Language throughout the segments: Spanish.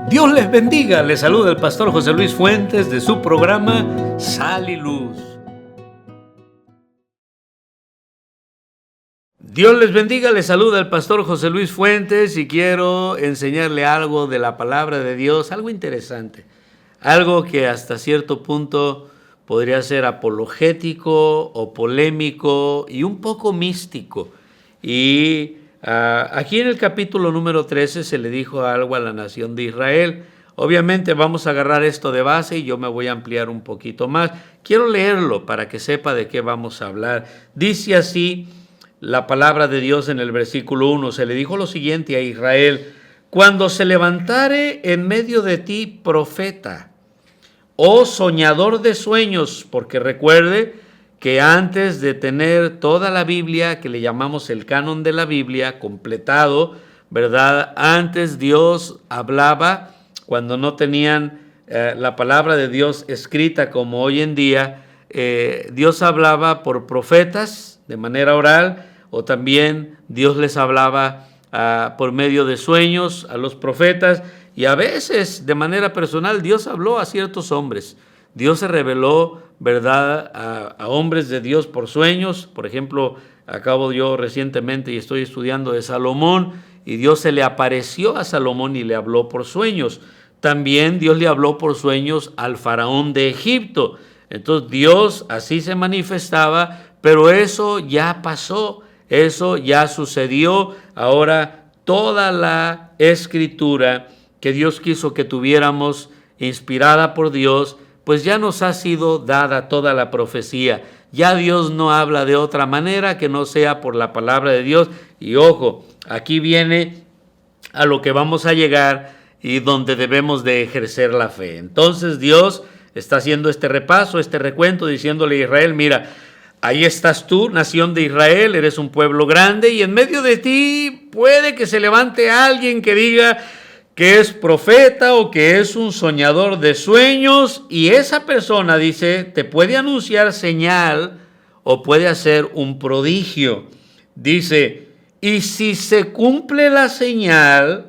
Dios les bendiga, les saluda el pastor José Luis Fuentes de su programa Sal y Luz. Dios les bendiga, les saluda el pastor José Luis Fuentes y quiero enseñarle algo de la palabra de Dios, algo interesante, algo que hasta cierto punto podría ser apologético o polémico y un poco místico. Y aquí en el capítulo número 13 se le dijo algo a la nación de Israel. Obviamente vamos a agarrar esto de base y yo me voy a ampliar un poquito más. Quiero leerlo para que sepa de qué vamos a hablar. Dice así la palabra de Dios en el versículo 1. Se le dijo lo siguiente a Israel: cuando se levantare en medio de ti profeta, oh soñador de sueños, porque recuerde que antes de tener toda la Biblia, que le llamamos el canon de la Biblia, completado, ¿verdad? Antes Dios hablaba, cuando no tenían la palabra de Dios escrita como hoy en día, Dios hablaba por profetas de manera oral, o también Dios les hablaba por medio de sueños a los profetas, y a veces de manera personal Dios habló a ciertos hombres. Dios se reveló, ¿verdad?, a hombres de Dios por sueños. Por ejemplo, acabo yo recientemente y estoy estudiando de Salomón, y Dios se le apareció a Salomón y le habló por sueños. También Dios le habló por sueños al faraón de Egipto. Entonces Dios así se manifestaba, pero eso ya pasó, eso ya sucedió. Ahora toda la escritura que Dios quiso que tuviéramos, inspirada por Dios, pues ya nos ha sido dada toda la profecía. Ya Dios no habla de otra manera que no sea por la palabra de Dios. Y ojo, aquí viene a lo que vamos a llegar y donde debemos de ejercer la fe. Entonces Dios está haciendo este repaso, este recuento, diciéndole a Israel: mira, ahí estás tú, nación de Israel, eres un pueblo grande, y en medio de ti puede que se levante alguien que diga que es profeta o que es un soñador de sueños, y esa persona, dice, te puede anunciar señal o puede hacer un prodigio. Dice, y si se cumple la señal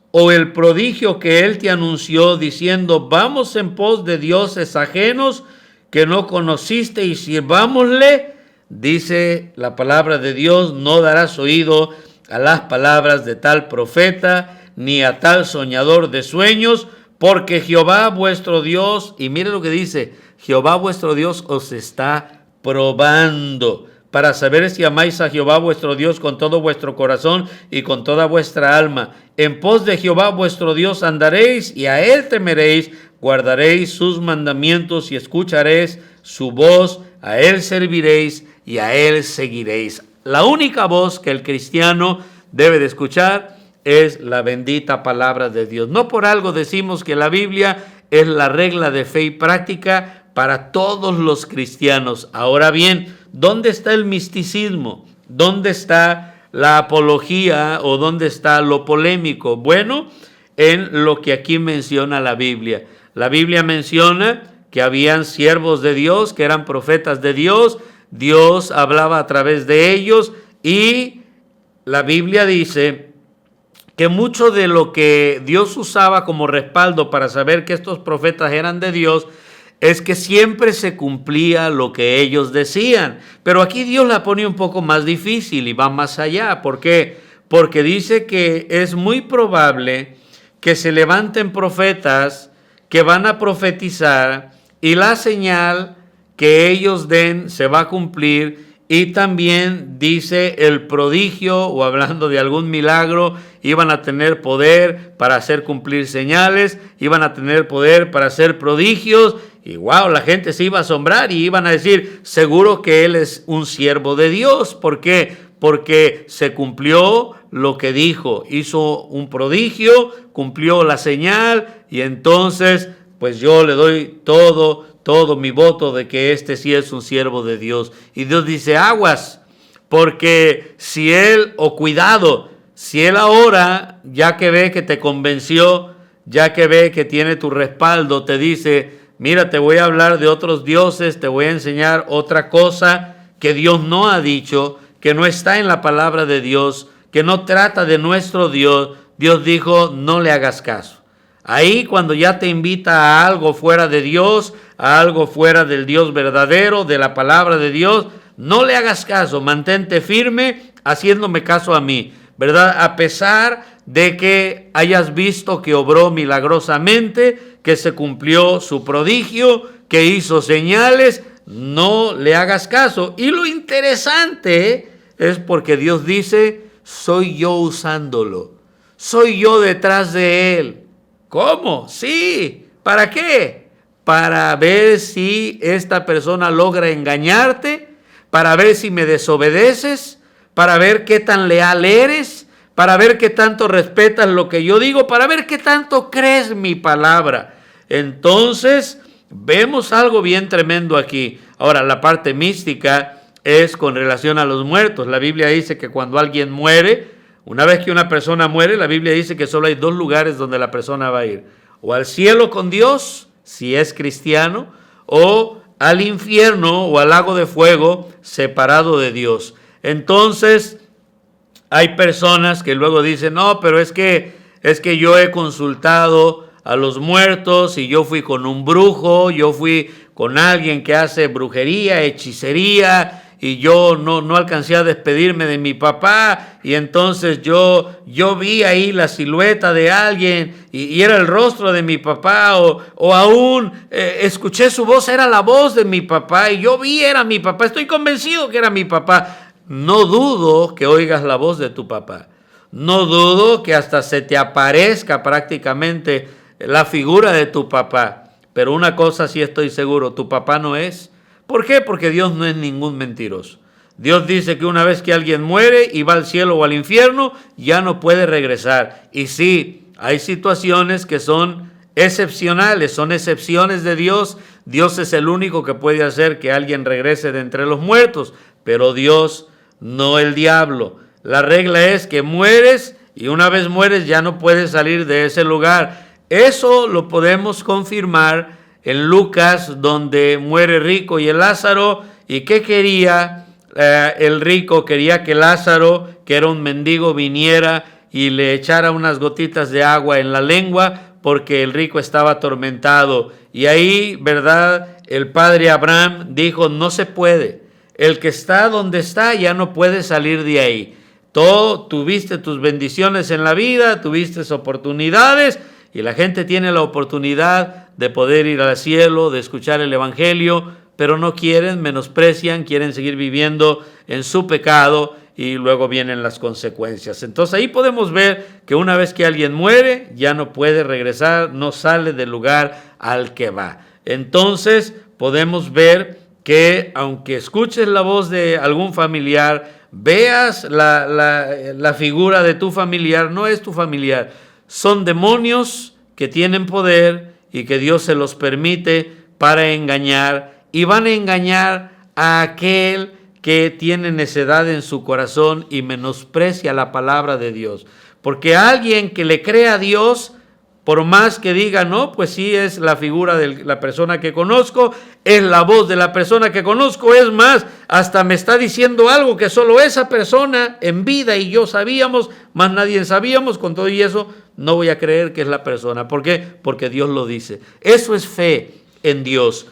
o el prodigio que él te anunció, diciendo, vamos en pos de dioses ajenos que no conociste y sirvámosle, dice la palabra de Dios, no darás oído a las palabras de tal profeta ni a tal soñador de sueños, porque Jehová vuestro Dios, y mire lo que dice, Jehová vuestro Dios os está probando, para saber si amáis a Jehová vuestro Dios con todo vuestro corazón y con toda vuestra alma. En pos de Jehová vuestro Dios andaréis, y a él temeréis, guardaréis sus mandamientos y escucharéis su voz, a él serviréis y a él seguiréis. La única voz que el cristiano debe de escuchar es la bendita palabra de Dios. No por algo decimos que la Biblia es la regla de fe y práctica para todos los cristianos. Ahora bien, ¿dónde está el misticismo? ¿Dónde está la apología o dónde está lo polémico? Bueno, en lo que aquí menciona la Biblia. La Biblia menciona que habían siervos de Dios, que eran profetas de Dios. Dios hablaba a través de ellos, y la Biblia dice que mucho de lo que Dios usaba como respaldo para saber que estos profetas eran de Dios es que siempre se cumplía lo que ellos decían. Pero aquí Dios la pone un poco más difícil y va más allá. ¿Por qué? Porque dice que es muy probable que se levanten profetas que van a profetizar y la señal que ellos den se va a cumplir. Y también dice el prodigio, o hablando de algún milagro, iban a tener poder para hacer cumplir señales, iban a tener poder para hacer prodigios, y wow, la gente se iba a asombrar y iban a decir, seguro que él es un siervo de Dios. ¿Por qué? Porque se cumplió lo que dijo, hizo un prodigio, cumplió la señal, y entonces pues yo le doy todo mi voto de que este sí es un siervo de Dios. Y Dios dice, aguas, porque si él, o cuidado, si él ahora, ya que ve que te convenció, ya que ve que tiene tu respaldo, te dice, mira, te voy a hablar de otros dioses, te voy a enseñar otra cosa que Dios no ha dicho, que no está en la palabra de Dios, que no trata de nuestro Dios, Dios dijo, no le hagas caso. Ahí cuando ya te invita a algo fuera de Dios, a algo fuera del Dios verdadero, de la palabra de Dios, no le hagas caso, mantente firme haciéndome caso a mí, ¿verdad? A pesar de que hayas visto que obró milagrosamente, que se cumplió su prodigio, que hizo señales, no le hagas caso. Y lo interesante es porque Dios dice, soy yo usándolo, soy yo detrás de él. ¿Cómo? Sí. ¿Para qué? Para ver si esta persona logra engañarte, para ver si me desobedeces, para ver qué tan leal eres, para ver qué tanto respetas lo que yo digo, para ver qué tanto crees mi palabra. Entonces, vemos algo bien tremendo aquí. Ahora, la parte mística es con relación a los muertos. La Biblia dice que cuando alguien muere, una vez que una persona muere, la Biblia dice que solo hay dos lugares donde la persona va a ir. O al cielo con Dios, si es cristiano, o al infierno o al lago de fuego separado de Dios. Entonces, hay personas que luego dicen, no, pero es que yo he consultado a los muertos y yo fui con un brujo, yo fui con alguien que hace brujería, hechicería, y yo no alcancé a despedirme de mi papá, y entonces yo vi ahí la silueta de alguien y era el rostro de mi papá, o aún escuché su voz, era la voz de mi papá, y yo vi era mi papá, estoy convencido que era mi papá. No dudo que oigas la voz de tu papá, no dudo que hasta se te aparezca prácticamente la figura de tu papá, pero una cosa sí estoy seguro, tu papá no es. ¿Por qué? Porque Dios no es ningún mentiroso. Dios dice que una vez que alguien muere y va al cielo o al infierno, ya no puede regresar. Y sí, hay situaciones que son excepcionales, son excepciones de Dios. Dios es el único que puede hacer que alguien regrese de entre los muertos, pero Dios, no el diablo. La regla es que mueres y una vez mueres ya no puedes salir de ese lugar. Eso lo podemos confirmar en Lucas, donde muere rico y el Lázaro. ¿Y qué quería el rico? Quería que Lázaro, que era un mendigo, viniera y le echara unas gotitas de agua en la lengua, porque el rico estaba atormentado. Y ahí, ¿verdad? El padre Abraham dijo, no se puede. El que está donde está ya no puede salir de ahí. Tú tuviste tus bendiciones en la vida, tuviste oportunidades, y la gente tiene la oportunidad de poder ir al cielo, de escuchar el evangelio, pero no quieren, menosprecian, quieren seguir viviendo en su pecado, y luego vienen las consecuencias. Entonces ahí podemos ver que una vez que alguien muere, ya no puede regresar, no sale del lugar al que va. Entonces podemos ver que aunque escuches la voz de algún familiar, veas la figura de tu familiar, no es tu familiar, son demonios que tienen poder y que Dios se los permite para engañar, y van a engañar a aquel que tiene necedad en su corazón y menosprecia la palabra de Dios. Porque alguien que le cree a Dios, por más que diga, no, pues sí es la figura de la persona que conozco, es la voz de la persona que conozco, es más, hasta me está diciendo algo que solo esa persona en vida y yo sabíamos, más nadie sabíamos, con todo y eso no voy a creer que es la persona. ¿Por qué? Porque Dios lo dice. Eso es fe en Dios.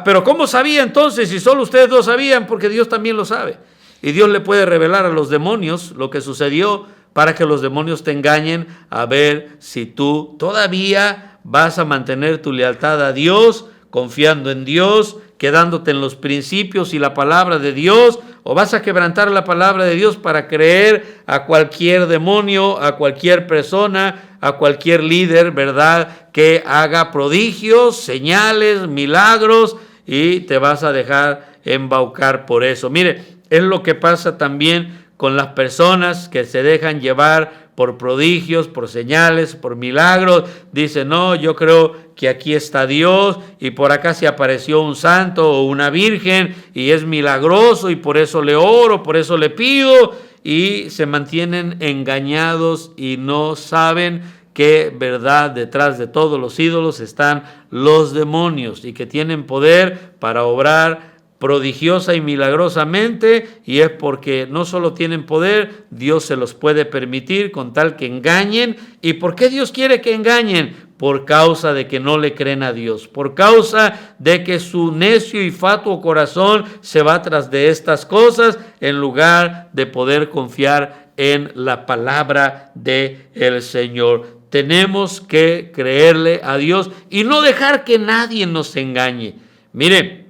Pero ¿cómo sabía entonces si solo ustedes dos sabían? Porque Dios también lo sabe. Y Dios le puede revelar a los demonios lo que sucedió para que los demonios te engañen, a ver si tú todavía vas a mantener tu lealtad a Dios, confiando en Dios, quedándote en los principios y la palabra de Dios, o vas a quebrantar la palabra de Dios para creer a cualquier demonio, a cualquier persona, a cualquier líder, ¿verdad?, que haga prodigios, señales, milagros, y te vas a dejar embaucar por eso. Mire, es lo que pasa también con las personas que se dejan llevar por prodigios, por señales, por milagros. Dicen, no, yo creo que aquí está Dios y por acá se apareció un santo o una virgen y es milagroso y por eso le oro, por eso le pido, y se mantienen engañados y no saben que, verdad, detrás de todos los ídolos están los demonios y que tienen poder para obrar prodigiosa y milagrosamente, y es porque no solo tienen poder, Dios se los puede permitir con tal que engañen. ¿Y por qué Dios quiere que engañen? Por causa de que no le creen a Dios, por causa de que su necio y fatuo corazón se va tras de estas cosas en lugar de poder confiar en la palabra del Señor. Tenemos que creerle a Dios y no dejar que nadie nos engañe. Mire,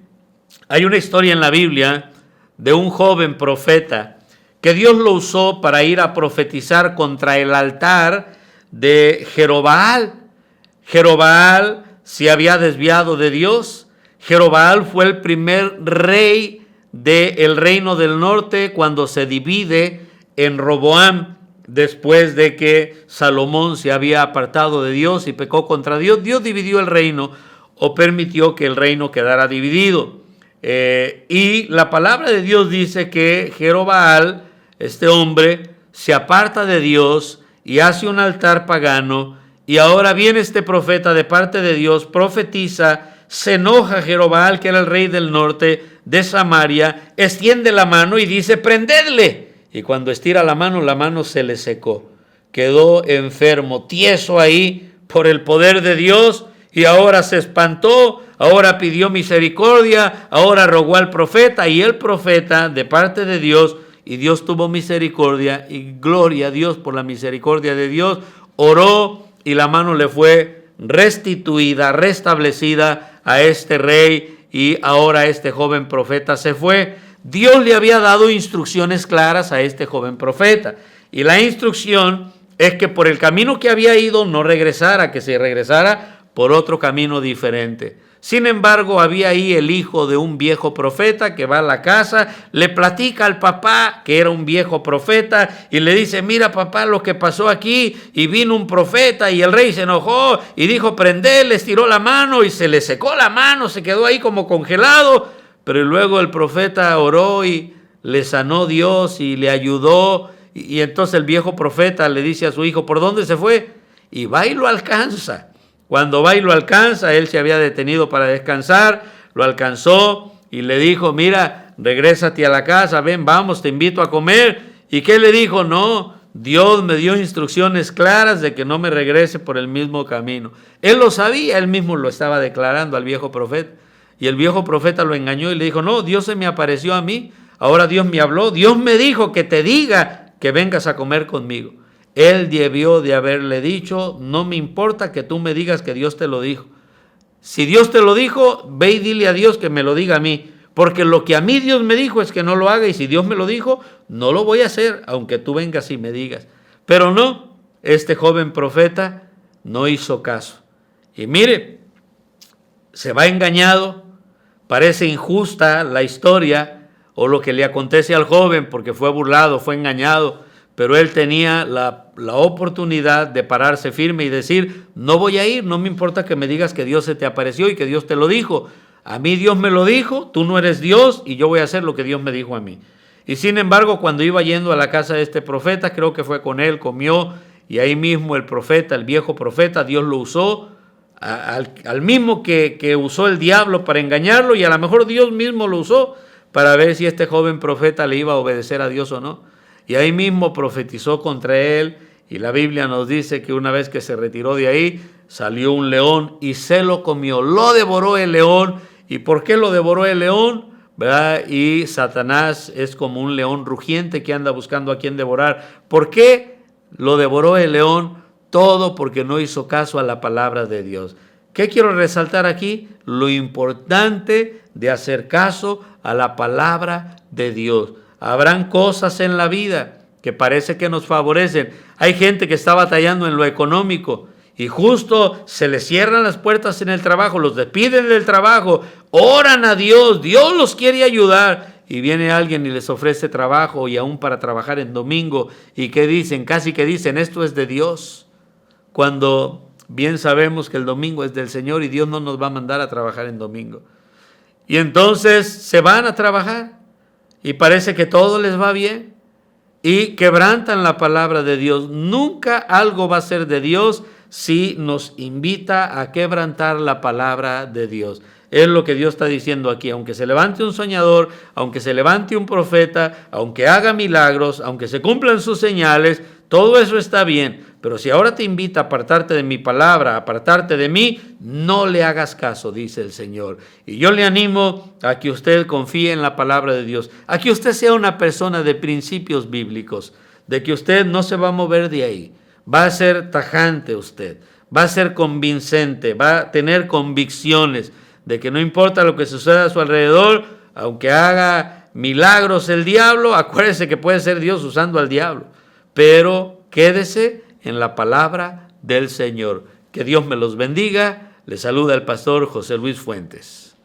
hay una historia en la Biblia de un joven profeta que Dios lo usó para ir a profetizar contra el altar de Jerobaal. Jerobaal se había desviado de Dios. Jerobaal fue el primer rey del reino del norte cuando se divide en Roboam, después de que Salomón se había apartado de Dios y pecó contra Dios. Dios dividió el reino o permitió que el reino quedara dividido. Y la palabra de Dios dice que Jerobaal, este hombre, se aparta de Dios y hace un altar pagano. Y ahora viene este profeta de parte de Dios, profetiza, se enoja Jerobaal, que era el rey del norte de Samaria, extiende la mano y dice: prendedle. Y cuando estira la mano se le secó. Quedó enfermo, tieso ahí por el poder de Dios, y ahora se espantó, ahora pidió misericordia, ahora rogó al profeta, y el profeta de parte de Dios, y Dios tuvo misericordia, y gloria a Dios por la misericordia de Dios, oró, y la mano le fue restituida, restablecida a este rey, y ahora este joven profeta se fue. Dios le había dado instrucciones claras a este joven profeta, y la instrucción es que por el camino que había ido no regresara, que se regresara por otro camino diferente. Sin embargo, había ahí el hijo de un viejo profeta que va a la casa, le platica al papá, que era un viejo profeta, y le dice: mira papá lo que pasó aquí, y vino un profeta, y el rey se enojó y dijo: prendele, estiró la mano y se le secó la mano, se quedó ahí como congelado, pero luego el profeta oró y le sanó Dios y le ayudó, y entonces el viejo profeta le dice a su hijo: ¿por dónde se fue? Y va y lo alcanza. Cuando va y lo alcanza, él se había detenido para descansar, lo alcanzó y le dijo: mira, regrésate a la casa, ven, vamos, te invito a comer. ¿Y qué le dijo? No, Dios me dio instrucciones claras de que no me regrese por el mismo camino. Él lo sabía, él mismo lo estaba declarando al viejo profeta. Y el viejo profeta lo engañó y le dijo: no, Dios se me apareció a mí, ahora Dios me habló, Dios me dijo que te diga que vengas a comer conmigo. Él debió de haberle dicho: no me importa que tú me digas que Dios te lo dijo. Si Dios te lo dijo, ve y dile a Dios que me lo diga a mí. Porque lo que a mí Dios me dijo es que no lo haga, y si Dios me lo dijo, no lo voy a hacer, aunque tú vengas y me digas. Pero no, este joven profeta no hizo caso. Y mire, se va engañado, parece injusta la historia o lo que le acontece al joven porque fue burlado, fue engañado. Pero él tenía la oportunidad de pararse firme y decir: no voy a ir, no me importa que me digas que Dios se te apareció y que Dios te lo dijo. A mí Dios me lo dijo, tú no eres Dios y yo voy a hacer lo que Dios me dijo a mí. Y sin embargo, cuando iba yendo a la casa de este profeta, creo que fue con él, comió, y ahí mismo el profeta, el viejo profeta, Dios lo usó, al mismo que usó el diablo para engañarlo, y a lo mejor Dios mismo lo usó para ver si este joven profeta le iba a obedecer a Dios o no. Y ahí mismo profetizó contra él, y la Biblia nos dice que una vez que se retiró de ahí, salió un león y se lo comió, lo devoró el león. ¿Y por qué lo devoró el león? ¿Verdad? Y Satanás es como un león rugiente que anda buscando a quien devorar. ¿Por qué lo devoró el león? Todo porque no hizo caso a la palabra de Dios. ¿Qué quiero resaltar aquí? Lo importante de hacer caso a la palabra de Dios. Habrán cosas en la vida que parece que nos favorecen. Hay gente que está batallando en lo económico y justo se les cierran las puertas en el trabajo, los despiden del trabajo, oran a Dios, Dios los quiere ayudar, y viene alguien y les ofrece trabajo, y aún para trabajar en domingo, y ¿qué dicen? Casi que dicen: esto es de Dios, cuando bien sabemos que el domingo es del Señor y Dios no nos va a mandar a trabajar en domingo. Y entonces se van a trabajar y parece que todo les va bien y quebrantan la palabra de Dios. Nunca algo va a ser de Dios si nos invita a quebrantar la palabra de Dios. Es lo que Dios está diciendo aquí. Aunque se levante un soñador, aunque se levante un profeta, aunque haga milagros, aunque se cumplan sus señales, todo eso está bien. Pero si ahora te invita a apartarte de mi palabra, a apartarte de mí, no le hagas caso, dice el Señor. Y yo le animo a que usted confíe en la palabra de Dios, a que usted sea una persona de principios bíblicos, de que usted no se va a mover de ahí. Va a ser tajante usted, va a ser convincente, va a tener convicciones de que no importa lo que suceda a su alrededor, aunque haga milagros el diablo, acuérdese que puede ser Dios usando al diablo, pero quédese en la palabra del Señor. Que Dios me los bendiga. Le saluda el pastor José Luis Fuentes.